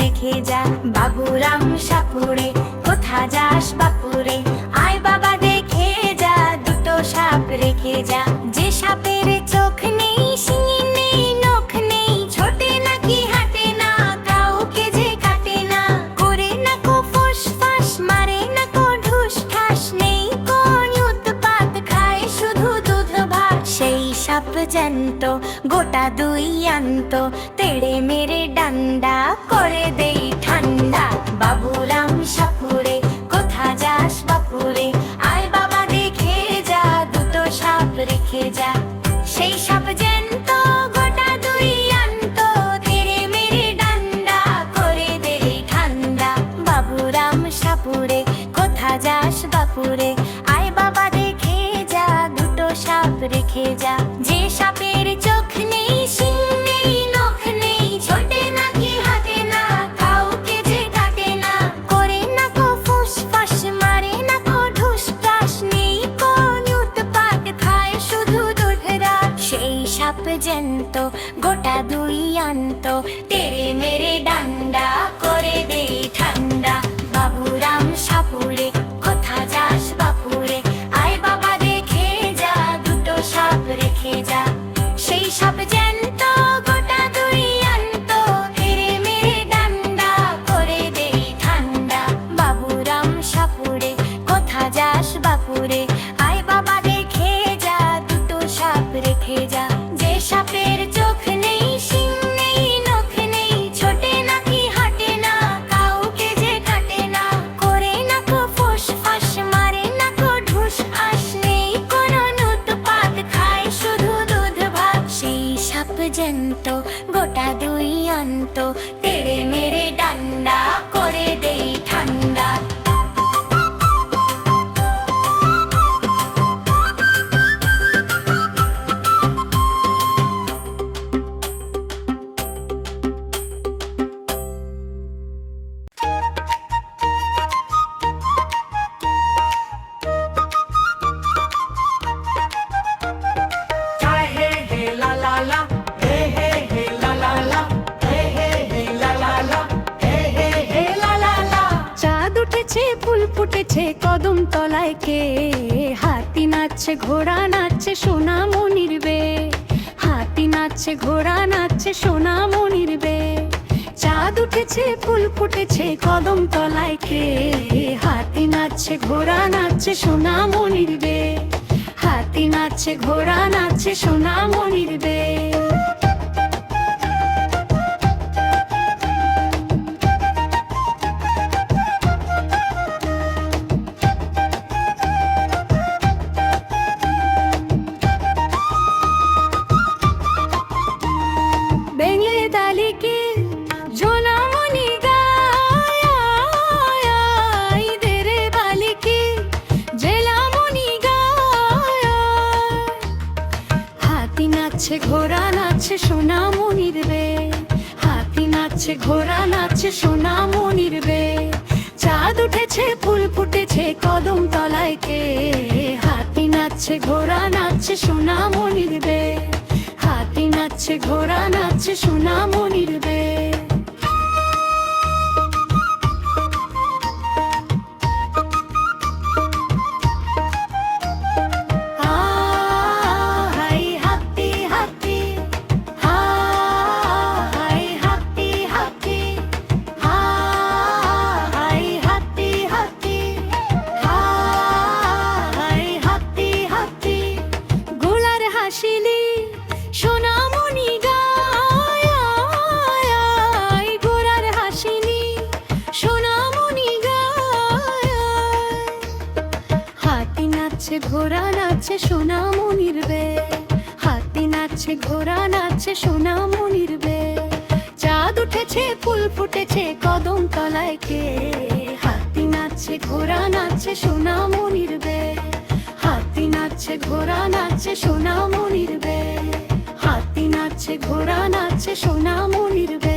রেখে যা। বাবুরাম সাপুড়ে কোথা যাস বাপুরে, আয় বাবা দেখে যা, দুটো সাপ রেখে যা। যে সাপের চোখ নেই, শিঙি নেই, নখ নেই, ছোটে নাকি হাঁটে না, কাউকে যে কাটে না, করে না কো ফোঁস ফাঁস, মারে না কো ঢুস ঠাস, নেই কোন উৎপাত, খায় শুধু দুধ ভাত। সেই সাপ জ্যান্ত গোটা দুই আন্ত, তেড়ে মেরে ডান্ডা করে দেই ঠান্ডা। বাবুরাম সাপুরে কোথা যাস বাপুরে, আয় বাবা দেখে যা, দুটো সাপ রেখে যা। সেই সাপ জ্যান্ত গোটা দুই আন্ত, তেড়ে মেরে ডান্ডা করে দেই ঠান্ডা। বাবুরাম সাপুরে কোথা যাস বাপুরে, আয় বাবা দেখে যা, দুটো সাপ রেখে যা। যে সাপের চোখ নেই, শিং নেই, নখ নেই, ছোটে নাকি হাঁটে না, কাউকে যে কাটে না, করে না কো ফুস ফাঁস, মারে না কো ঢুস ঠাস, নেই কোন উৎপাত, খায় শুধু দুধ রাত। সেই সাপ জ্যান্ত গোটা দুই আন্ত, তেড়ে মেরে ডান্ডা করে দেই ঠান্ডা। বাবুরাম সাপুরে কোথা যাস বাপুরে, আয় বাবা দেখে যা, দুটো সাপ রেখে যা। সেই সাপ জ্যান্ত গোটা দুই আন্ত, তেড়ে মেরে ডান্ডা করে দেই ঠান্ডা। বাবুরাম সাপুরে কোথা যাস বাপুরে, আয় বাবা দেখে যা, দুটো সাপ রেখে যা। যে সাপের চোখ নেই, শিং নেই, নখ নেই, ছোটে নাকি হাঁটে না, কাউকে যে কাটে না, করে না কো ফোঁস ফাঁস, মারে না কো ঢুস ঠাস, নেই কোনো উৎপাত, খায় শুধু দুধ ভাত। সেই সাপ জ্যান্ত গোটা দুই আন্ত, তেড়ে মেরে ডান্ডা করে দেই ঠান্ডা। চাঁদ উঠেছে, ফুল ফুটেছে কদম তলায় কে, হাতি নাচছে, ঘোড়া নাচছে, সোনা মনির বে। হাতি নাচছে, ঘোড়া নাচছে, সোনা মনির বে। চাঁদ উঠেছে, ফুল ফুটেছে কদম তলায় কে, হাতি নাচছে, ঘোড়া নাচছে, সোনা মনির বে। হাতি নাচছে, ঘোড়া নাচছে, সোনা মনির বে। বেঙে দালিকে জোনামণি গায়, দেরে বালিকে জেলামণি গায়। হাতি নাচছে, ঘোড়া নাচছে, সোনা মনির বে। হাতি নাচছে, ঘোড়া নাচছে, সোনা মনির বে। চাঁদ উঠেছে, ফুল ফুটেছে কদম তলায় কে, হাতি নাচছে, ঘোড়া নাচছে, সোনা মনির বে। হাতি নাচছে, ঘোড়া নাচছে, সোনা মনির বে। হাই হাতি হাতি, হাই হাতি হাতি, হাই হাতি হাতি, হাই হাতি হাতি। গোলার হাসিলি সোনামণি গায়, গোলার হাসিলি সোনামণি গায়। হাতি নাচছে, ঘোড়া নাচছে, সোনা মনির বে। হাতি নাচছে, ঘোড়া নাচছে, সোনা মনির বে। চাঁদ উঠেছে, ফুল ফুটেছে কদম তলায় কে, হাতি নাচছে, ঘোড়া নাচছে, সোনা মনির বে। হাতি নাচছে, ঘোড়া নাচছে, সোনা মনির বে। হাতি নাচছে, ঘোড়া নাচছে, সোনা মনির বে।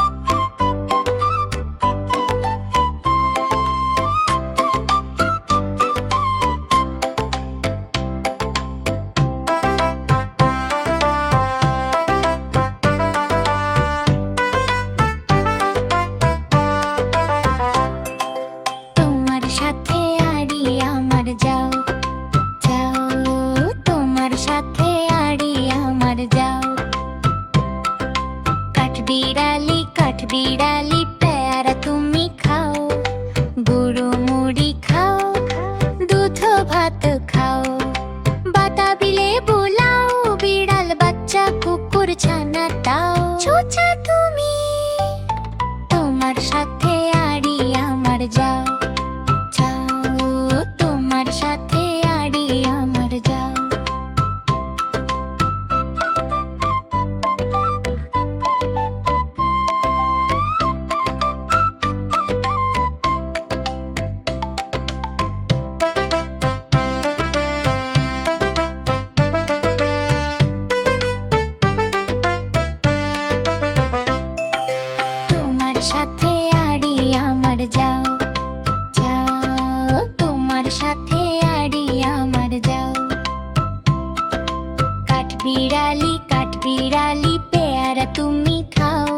কাঠবিড়ালি পেয়ারা তুমি খাও, গুঁড়ো মুড়ি খাও, দুধ ভাত খাও, বাতাবিলে বোলাও, বিড়াল বাচ্চা কুকুর ছানা তাও। ছোচা তুমি, তোমার সাথে আড়ি আমার যাও, যাও, তোমার সাথে আড়ি আমার যাও। তোমার সাথে আড়ি আমার যাও, যাও, তোমার সাথে আড়ি আমার যাও। কাঠবিড়ালি পেয়ারা তুমি খাও,